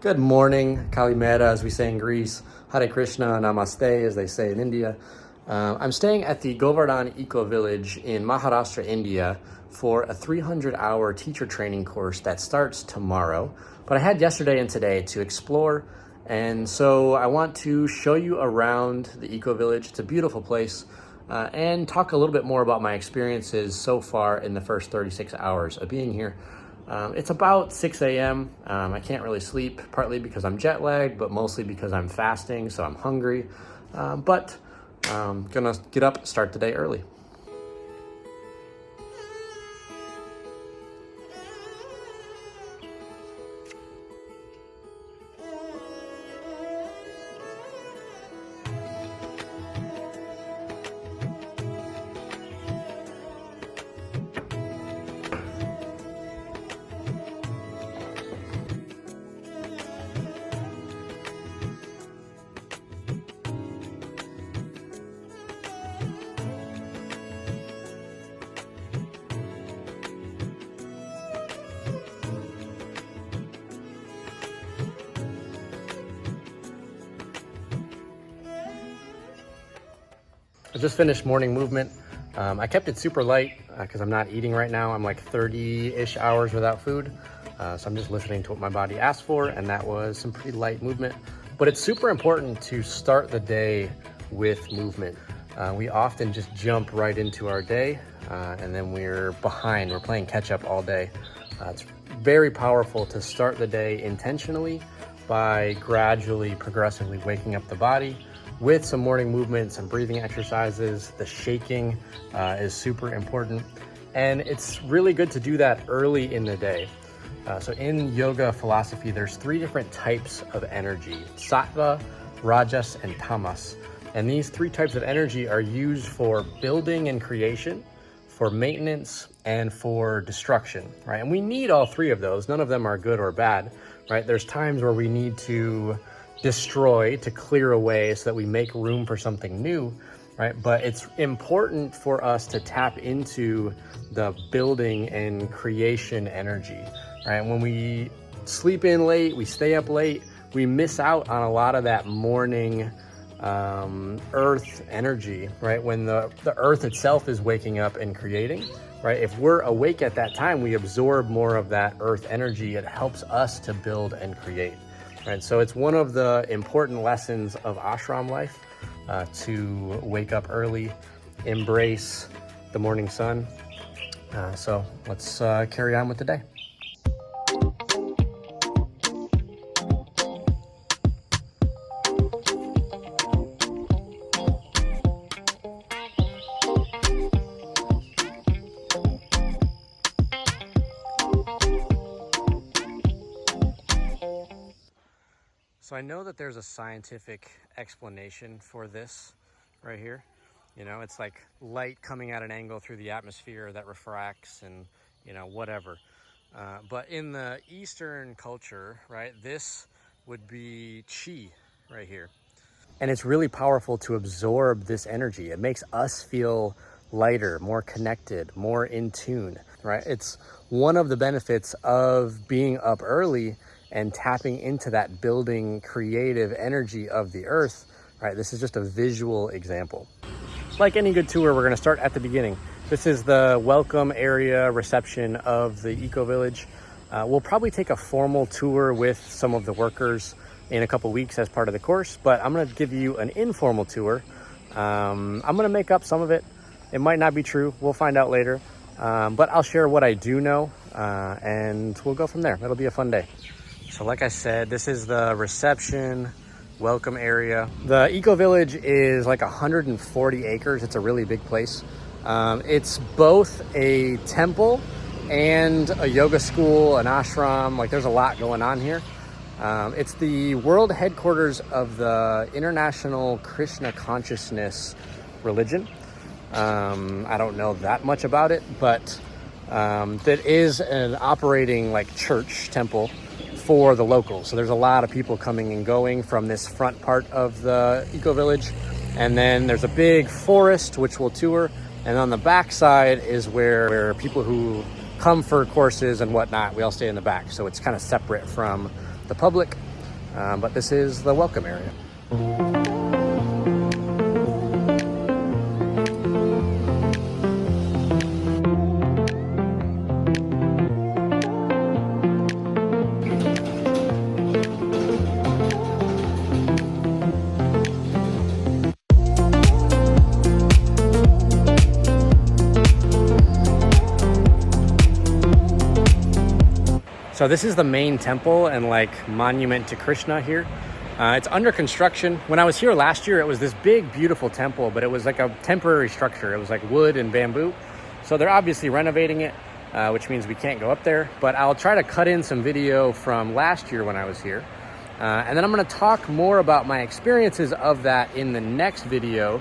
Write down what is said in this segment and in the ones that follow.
Good morning, Kalimera, as we say in Greece, Hare Krishna, Namaste, as they say in India. I'm staying at the Govardhan Ecovillage in Maharashtra, India, for a 300-hour teacher training course that starts tomorrow. But I had yesterday and today to explore, and so I want to show you around the Ecovillage. It's a beautiful place, and talk a little bit more about my experiences so far in the first 36 hours of being here. It's about 6 a.m. I can't really sleep, partly because I'm jet lagged, but mostly because I'm fasting, so I'm hungry. But I'm gonna get up, start the day early. I just finished morning movement. I kept it super light because I'm not eating right now. I'm like 30-ish hours without food. So I'm just listening to what my body asked for, and that was some pretty light movement. But it's super important to start the day with movement. We often just jump right into our day, and then we're behind. We're playing catch up all day. It's very powerful to start the day intentionally by gradually, progressively waking up the body with some morning movement, some breathing exercises. The shaking is super important. And it's really good to do that early in the day. So in yoga philosophy, there's 3 different types of energy: sattva, rajas, and tamas. And these 3 types of energy are used for building and creation, for maintenance, and for destruction, right? And we need all 3 of those. None of them are good or bad, right? There's times where we need to destroy, to clear away so that we make room for something new, right? But it's important for us to tap into the building and creation energy, right? When we sleep in late, we stay up late, we miss out on a lot of that morning earth energy, right? When the earth itself is waking up and creating, right? If we're awake at that time, we absorb more of that earth energy. It helps us to build and create. Right, so it's one of the important lessons of ashram life, to wake up early, embrace the morning sun. So let's carry on with the day. So I know that there's a scientific explanation for this right here. You know, it's like light coming at an angle through the atmosphere that refracts and, you know, whatever. But in the Eastern culture, right, this would be chi right here. And it's really powerful to absorb this energy. It makes us feel lighter, more connected, more in tune, right? It's one of the benefits of being up early and tapping into that building creative energy of the earth, right? This is just a visual example. Like any good tour, we're gonna start at the beginning. This is the welcome area reception of the Ecovillage. We'll probably take a formal tour with some of the workers in a couple weeks as part of the course, but I'm gonna give you an informal tour. I'm gonna make up some of it. It might not be true, we'll find out later. But I'll share what I do know, and we'll go from there. It'll be a fun day. So like I said, this is the reception welcome area. The Ecovillage is like 140 acres. It's a really big place. It's both a temple and a yoga school, an ashram. Like there's a lot going on here. It's the world headquarters of the International Krishna Consciousness religion. I don't know that much about it, but that is an operating like church temple for the locals. So there's a lot of people coming and going from this front part of the Ecovillage. And then there's a big forest, which we'll tour. And on the back side is where people who come for courses and whatnot, we all stay in the back. So it's kind of separate from the public. but this is the welcome area. So this is the main temple and like monument to Krishna here. It's under construction. When I was here last year, it was this big, beautiful temple, but it was like a temporary structure. It was like wood and bamboo. So they're obviously renovating it, which means we can't go up there. But I'll try to cut in some video from last year when I was here. And then I'm gonna talk more about my experiences of that in the next video,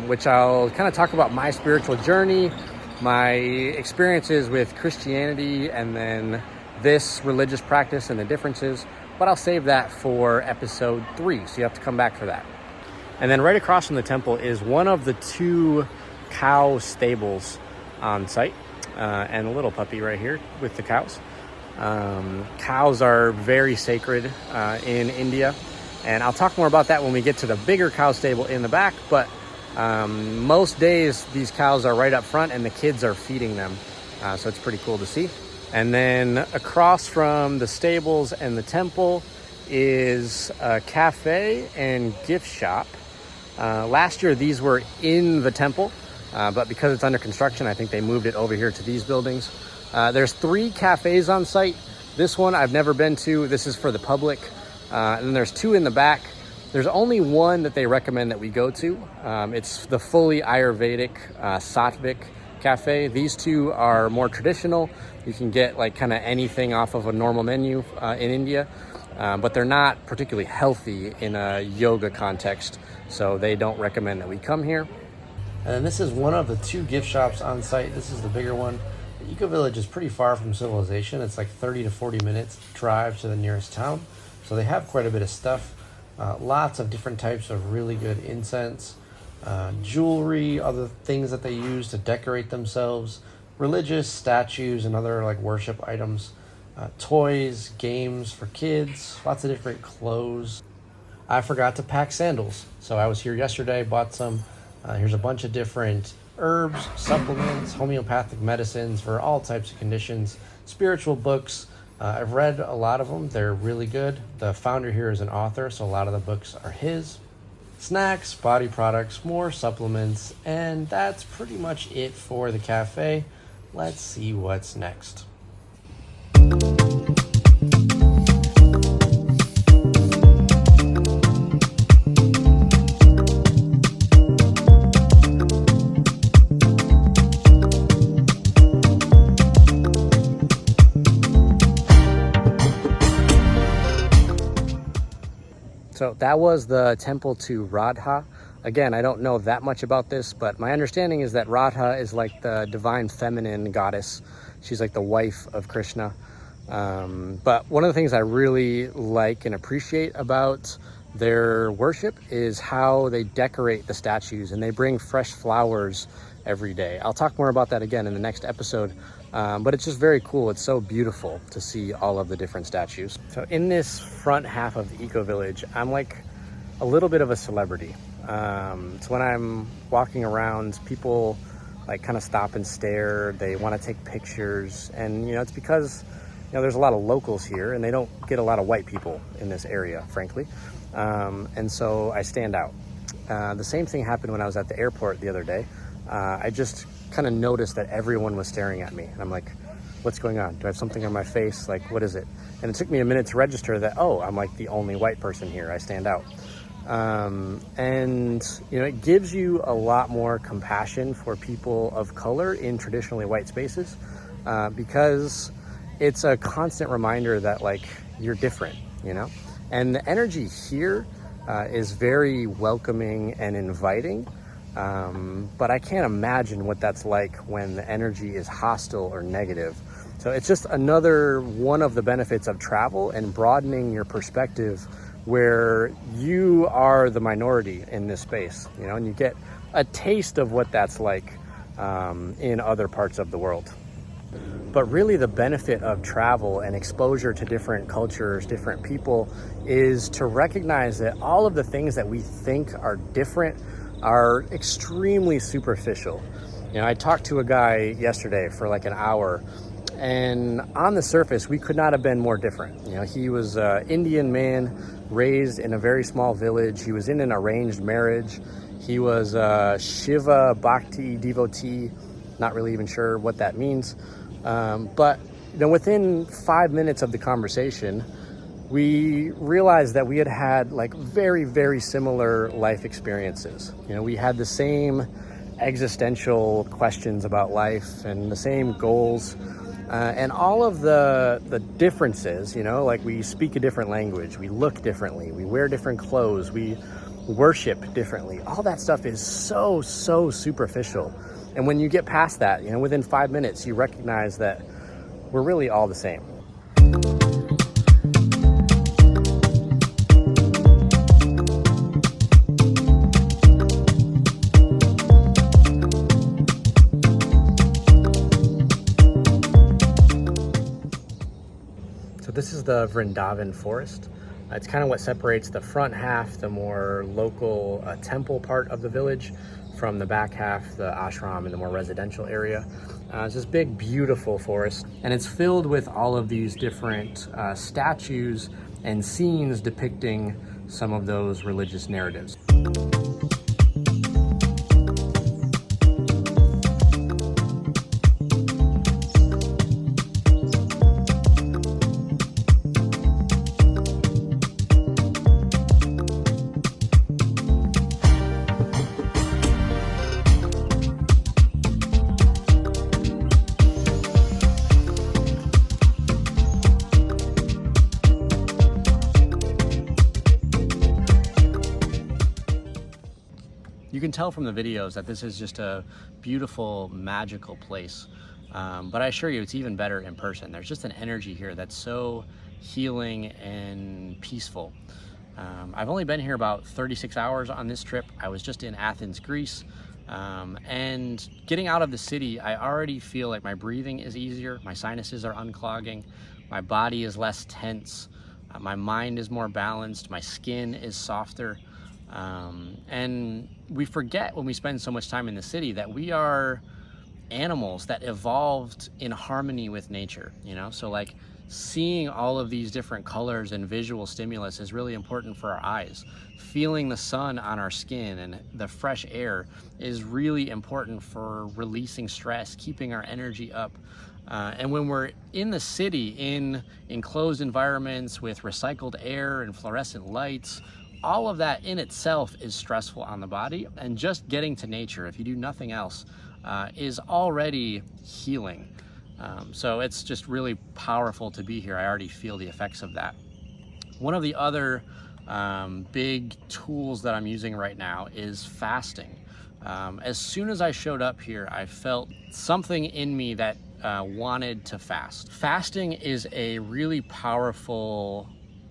which I'll kind of talk about my spiritual journey, my experiences with Christianity, and then this religious practice and the differences, but I'll save that for episode 3, so you have to come back for that. And then right across from the temple is one of the 2 cow stables on site, and a little puppy right here with the cows. Cows are very sacred in India, and I'll talk more about that when we get to the bigger cow stable in the back, but most days these cows are right up front and the kids are feeding them, so it's pretty cool to see. And then across from the stables and the temple is a cafe and gift shop. Last year, these were in the temple, but because it's under construction, I think they moved it over here to these buildings. There's 3 cafes on site. This one I've never been to. This is for the public. And then there's 2 in the back. There's only one that they recommend that we go to. It's the fully Ayurvedic Sattvic cafe. These 2 are more traditional. You can get like kind of anything off of a normal menu in India, but they're not particularly healthy in a yoga context, so they don't recommend that we come here. And then this is one of the 2 gift shops on site. This is the bigger one. The Ecovillage is pretty far from civilization. It's like 30 to 40 minutes drive to the nearest town, so they have quite a bit of stuff. Lots of different types of really good incense, jewelry, other things that they use to decorate themselves, religious statues and other like worship items, toys, games for kids, lots of different clothes. I forgot to pack sandals, so I was here yesterday, bought some. Here's a bunch of different herbs, supplements, homeopathic medicines for all types of conditions, spiritual books. I've read a lot of them. They're really good. The founder here is an author, so a lot of the books are his. Snacks, body products, more supplements, and that's pretty much it for the cafe. Let's see what's next. So that was the temple to Radha. Again, I don't know that much about this, but my understanding is that Radha is like the divine feminine goddess. She's like the wife of Krishna. But one of the things I really like and appreciate about their worship is how they decorate the statues, and they bring fresh flowers every day. I'll talk more about that again in the next episode, but it's just very cool. It's so beautiful to see all of the different statues. So in this front half of the Ecovillage, I'm like a little bit of a celebrity. So when I'm walking around, people like kind of stop and stare. They want to take pictures, and it's because there's a lot of locals here, and they don't get a lot of white people in this area, frankly. And so I stand out. The same thing happened when I was at the airport the other day. I just kind of noticed that everyone was staring at me, and I'm like, what's going on? Do I have something on my face? Like, what is it? And it took me a minute to register that, oh, I'm like the only white person here. I stand out. And it gives you a lot more compassion for people of color in traditionally white spaces, because it's a constant reminder that like you're different, and the energy here is very welcoming and inviting. But I can't imagine what that's like when the energy is hostile or negative. So it's just another one of the benefits of travel and broadening your perspective, where you are the minority in this space, and you get a taste of what that's like in other parts of the world. But really the benefit of travel and exposure to different cultures, different people, is to recognize that all of the things that we think are different are extremely superficial. You know, I talked to a guy yesterday for like an hour, and on the surface, we could not have been more different. You know, he was an Indian man raised in a very small village. He was in an arranged marriage. He was a Shiva Bhakti devotee, not really even sure what that means. But you know, within 5 minutes of the conversation, we realized that we had had like very, very similar life experiences. You know, we had the same existential questions about life and the same goals, and all of the differences, you know, like we speak a different language, we look differently, we wear different clothes, we worship differently. All that stuff is so superficial. And when you get past that, you know, within 5 minutes, you recognize that we're really all the same. So this is the Vrindavan forest. It's kind of what separates the front half, the more local temple part of the village, from the back half, the ashram and the more residential area. It's this big, beautiful forest, and it's filled with all of these different statues and scenes depicting some of those religious narratives. You can tell from the videos that this is just a beautiful, magical place. But I assure you, it's even better in person. There's just an energy here that's so healing and peaceful. I've only been here about 36 hours on this trip. I was just in Athens, Greece. And getting out of the city, I already feel like my breathing is easier. My sinuses are unclogging. My body is less tense. My mind is more balanced. My skin is softer. And we forget when we spend so much time in the city that we are animals that evolved in harmony with nature, you know? So like seeing all of these different colors and visual stimulus is really important for our eyes. Feeling the sun on our skin and the fresh air is really important for releasing stress, keeping our energy up. And when we're in the city, in enclosed environments with recycled air and fluorescent lights, all of that in itself is stressful on the body, and just getting to nature, if you do nothing else, is already healing. So it's just really powerful to be here. I already feel the effects of that. One of the other big tools that I'm using right now is fasting. As soon as I showed up here, I felt something in me that wanted to fast. Fasting is a really powerful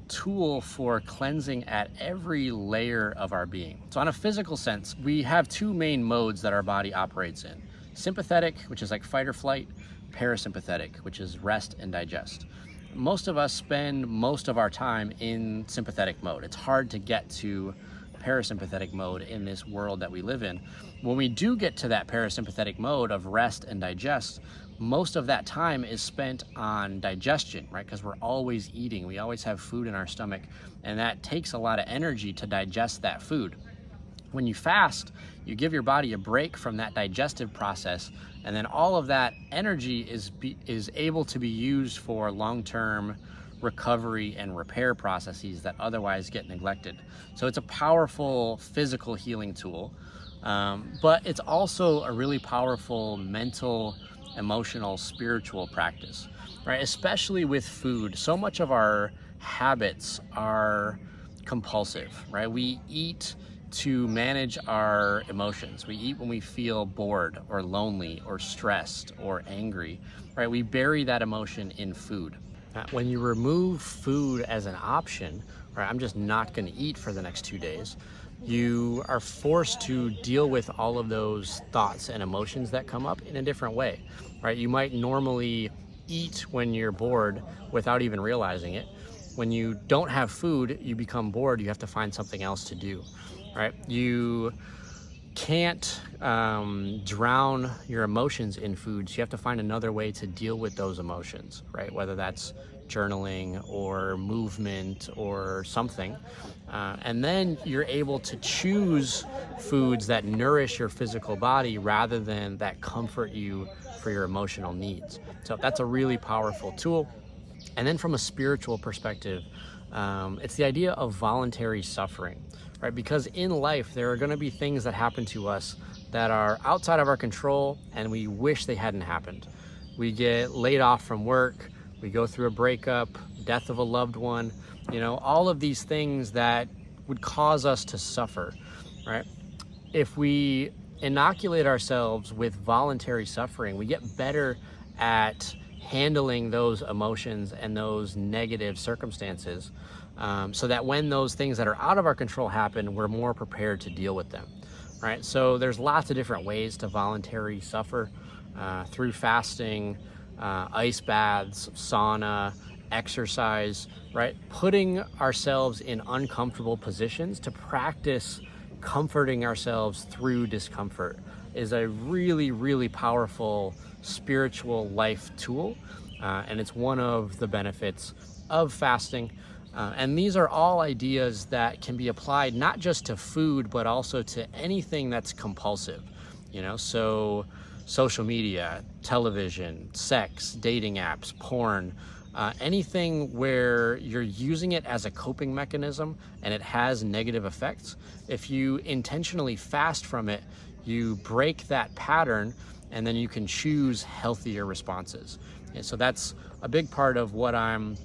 tool for cleansing at every layer of our being. So on a physical sense, we have two main modes that our body operates in. Sympathetic, which is like fight or flight, parasympathetic, which is rest and digest. Most of us spend most of our time in sympathetic mode. It's hard to get to parasympathetic mode in this world that we live in. When we do get to that parasympathetic mode of rest and digest, most of that time is spent on digestion, right? Because we're always eating, we always have food in our stomach, and that takes a lot of energy to digest that food. When you fast, you give your body a break from that digestive process, and then all of that energy is able to be used for long-term recovery and repair processes that otherwise get neglected. So it's a powerful physical healing tool, but it's also a really powerful mental, emotional, spiritual practice, right? Especially with food. So much of our habits are compulsive, right? We eat to manage our emotions. We eat when we feel bored or lonely or stressed or angry, right? We bury that emotion in food. When you remove food as an option, right, I'm just not going to eat for the next 2 days, you are forced to deal with all of those thoughts and emotions that come up in a different way, right? You might normally eat when you're bored without even realizing it. When you don't have food, you become bored, you have to find something else to do, right? You can't drown your emotions in food, so you have to find another way to deal with those emotions, right? Whether that's journaling or movement or something. And then you're able to choose foods that nourish your physical body rather than that comfort you for your emotional needs. So that's a really powerful tool. And then from a spiritual perspective, it's the idea of voluntary suffering, right? Because in life, there are going to be things that happen to us that are outside of our control and we wish they hadn't happened. We get laid off from work, we go through a breakup, death of a loved one, all of these things that would cause us to suffer, right? If we inoculate ourselves with voluntary suffering, we get better at handling those emotions and those negative circumstances, so that when those things that are out of our control happen, we're more prepared to deal with them, right? So there's lots of different ways to voluntarily suffer, through fasting, ice baths, sauna, exercise, right? Putting ourselves in uncomfortable positions to practice comforting ourselves through discomfort is a really, really powerful spiritual life tool, and it's one of the benefits of fasting. And these are all ideas that can be applied not just to food, but also to anything that's compulsive, so social media, television, sex, dating apps, porn, anything where you're using it as a coping mechanism and it has negative effects. If you intentionally fast from it, you break that pattern and then you can choose healthier responses. And so that's a big part of what I'm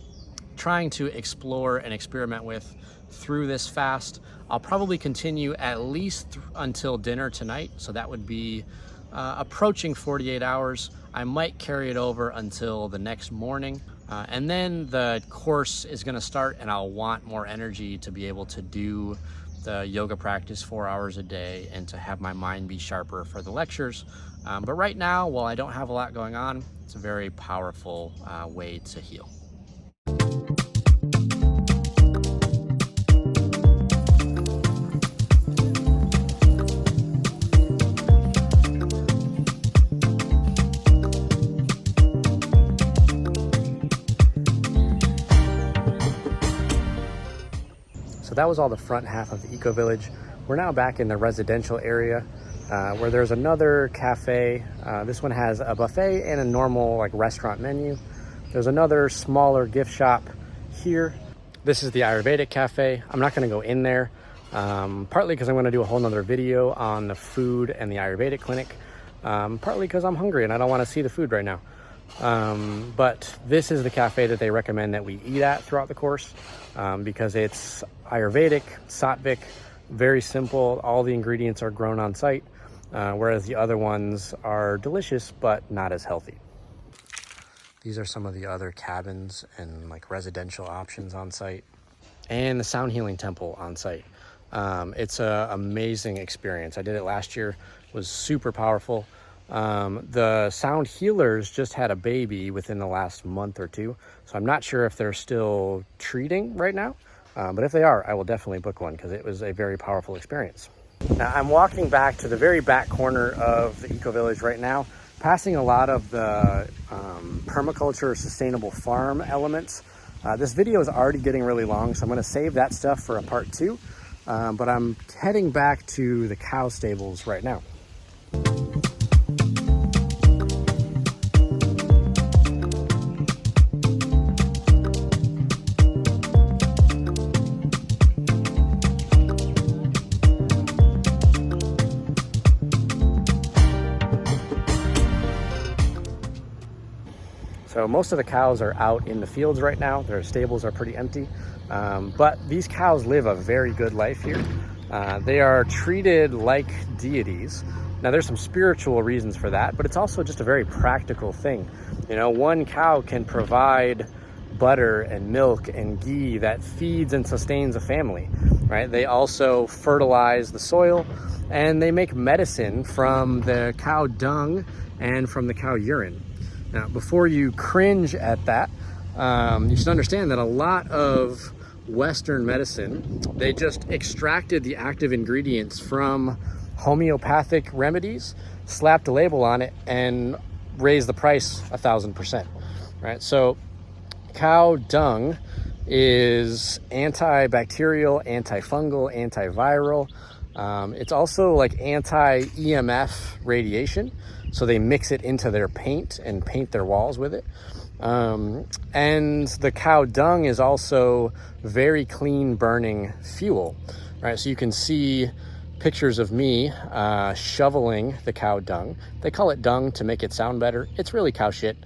trying to explore and experiment with through this fast. I'll probably continue at least until dinner tonight. So that would be approaching 48 hours. I might carry it over until the next morning. And then the course is gonna start and I'll want more energy to be able to do the yoga practice 4 hours a day and to have my mind be sharper for the lectures. But right now, while I don't have a lot going on, it's a very powerful way to heal. So that was all the front half of the Ecovillage. We're now back in the residential area where there's another cafe. This one has a buffet and a normal restaurant menu. There's another smaller gift shop here. This is the Ayurvedic cafe. I'm not gonna go in there, partly because I'm gonna do a whole nother video on the food and the Ayurvedic clinic, partly because I'm hungry and I don't wanna see the food right now. But this is the cafe that they recommend that we eat at throughout the course, because it's Ayurvedic, Sattvic, very simple. All the ingredients are grown on site, whereas the other ones are delicious, but not as healthy. These are some of the other cabins and residential options on site, and the sound healing temple on site. It's an amazing experience. I did it last year, it was super powerful. The sound healers just had a baby within the last month or two, so I'm not sure if they're still treating right now, but if they are, I will definitely book one because it was a very powerful experience. Now I'm walking back to the very back corner of the Ecovillage right now, passing a lot of the permaculture sustainable farm elements. This video is already getting really long, so I'm going to save that stuff for a part 2, but I'm heading back to the cow stables right now. So most of the cows are out in the fields right now. Their stables are pretty empty, but these cows live a very good life here. They are treated like deities. Now there's some spiritual reasons for that, but it's also just a very practical thing. One cow can provide butter and milk and ghee that feeds and sustains a family, right? They also fertilize the soil and they make medicine from the cow dung and from the cow urine. Now, before you cringe at that, you should understand that a lot of Western medicine, they just extracted the active ingredients from homeopathic remedies, slapped a label on it, and raised the price 1,000%, right? So cow dung is antibacterial, antifungal, antiviral. It's also like anti-EMF radiation. So they mix it into their paint and paint their walls with it. And the cow dung is also very clean burning fuel, right? So you can see pictures of me shoveling the cow dung. They call it dung to make it sound better. It's really cow shit.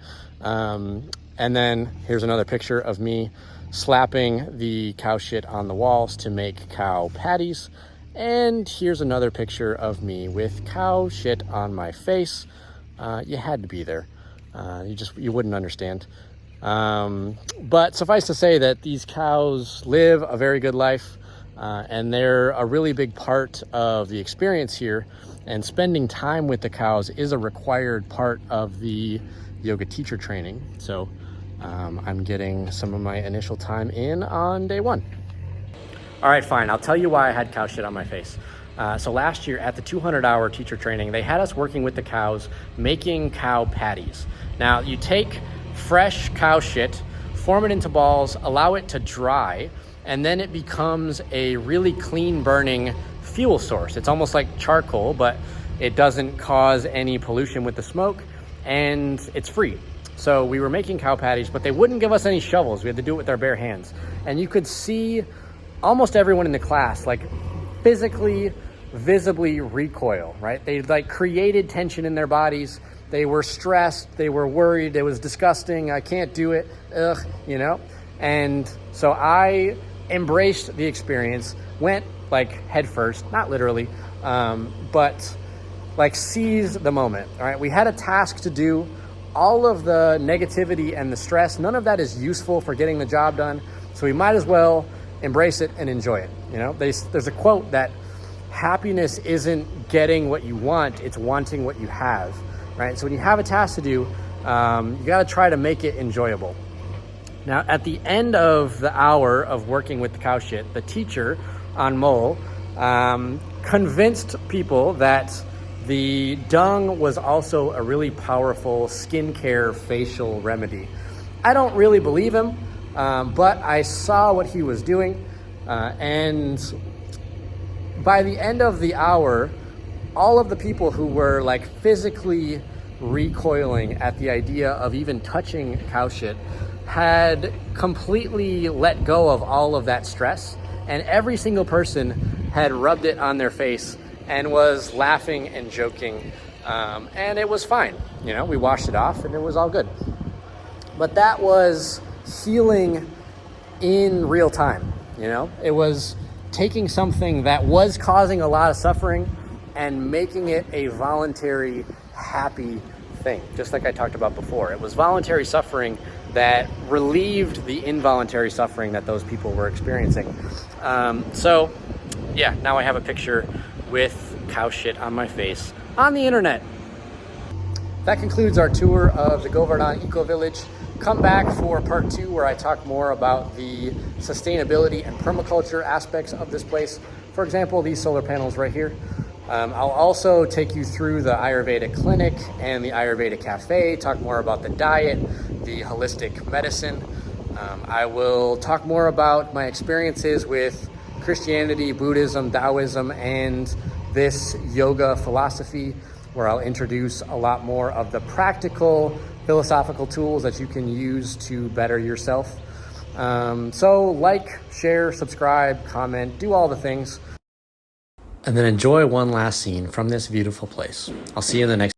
And then here's another picture of me slapping the cow shit on the walls to make cow patties. And here's another picture of me with cow shit on my face. You had to be there. You wouldn't understand. But suffice to say that these cows live a very good life, and they're a really big part of the experience here. And spending time with the cows is a required part of the yoga teacher training. So I'm getting some of my initial time in on day one. All right, fine. I'll tell you why I had cow shit on my face. So last year at the 200-hour teacher training, they had us working with the cows, making cow patties. Now, you take fresh cow shit, form it into balls, allow it to dry, and then it becomes a really clean burning fuel source. It's almost like charcoal, but it doesn't cause any pollution with the smoke, and it's free. So we were making cow patties, but they wouldn't give us any shovels. We had to do it with our bare hands. And you could see almost everyone in the class like physically, visibly recoil, right? They like created tension in their bodies. They were stressed, they were worried, it was disgusting, I can't do it, ugh, you know? And so I embraced the experience, went like head first, not literally, but like seized the moment, all right? We had a task to do. All of the negativity and the stress, none of that is useful for getting the job done. So we might as well embrace it and enjoy it. You know, there's a quote that happiness isn't getting what you want, it's wanting what you have, right? So when you have a task to do, you gotta try to make it enjoyable. Now, at the end of the hour of working with the cow shit, the teacher on Mole convinced people that the dung was also a really powerful skincare facial remedy. I don't really believe him, but I saw what he was doing, and by the end of the hour, all of the people who were like physically recoiling at the idea of even touching cow shit had completely let go of all of that stress, and every single person had rubbed it on their face and was laughing and joking, and it was fine. You know, we washed it off and it was all good. But that was healing in real time. You know, it was taking something that was causing a lot of suffering and making it a voluntary, happy thing, just like I talked about before. It was voluntary suffering that relieved the involuntary suffering that those people were experiencing. So yeah, now I have a picture with cow shit on my face on the internet. That concludes our tour of the Govardhan Ecovillage. Come back for part 2, where I talk more about the sustainability and permaculture aspects of this place. For example, these solar panels right here. I'll also take you through the Ayurveda clinic and the Ayurveda cafe, talk more about the diet, the holistic medicine. I will talk more about my experiences with Christianity, Buddhism, Taoism, and this yoga philosophy, where I'll introduce a lot more of the practical philosophical tools that you can use to better yourself. So like, share, subscribe, comment, do all the things. And then enjoy one last scene from this beautiful place. I'll see you in the next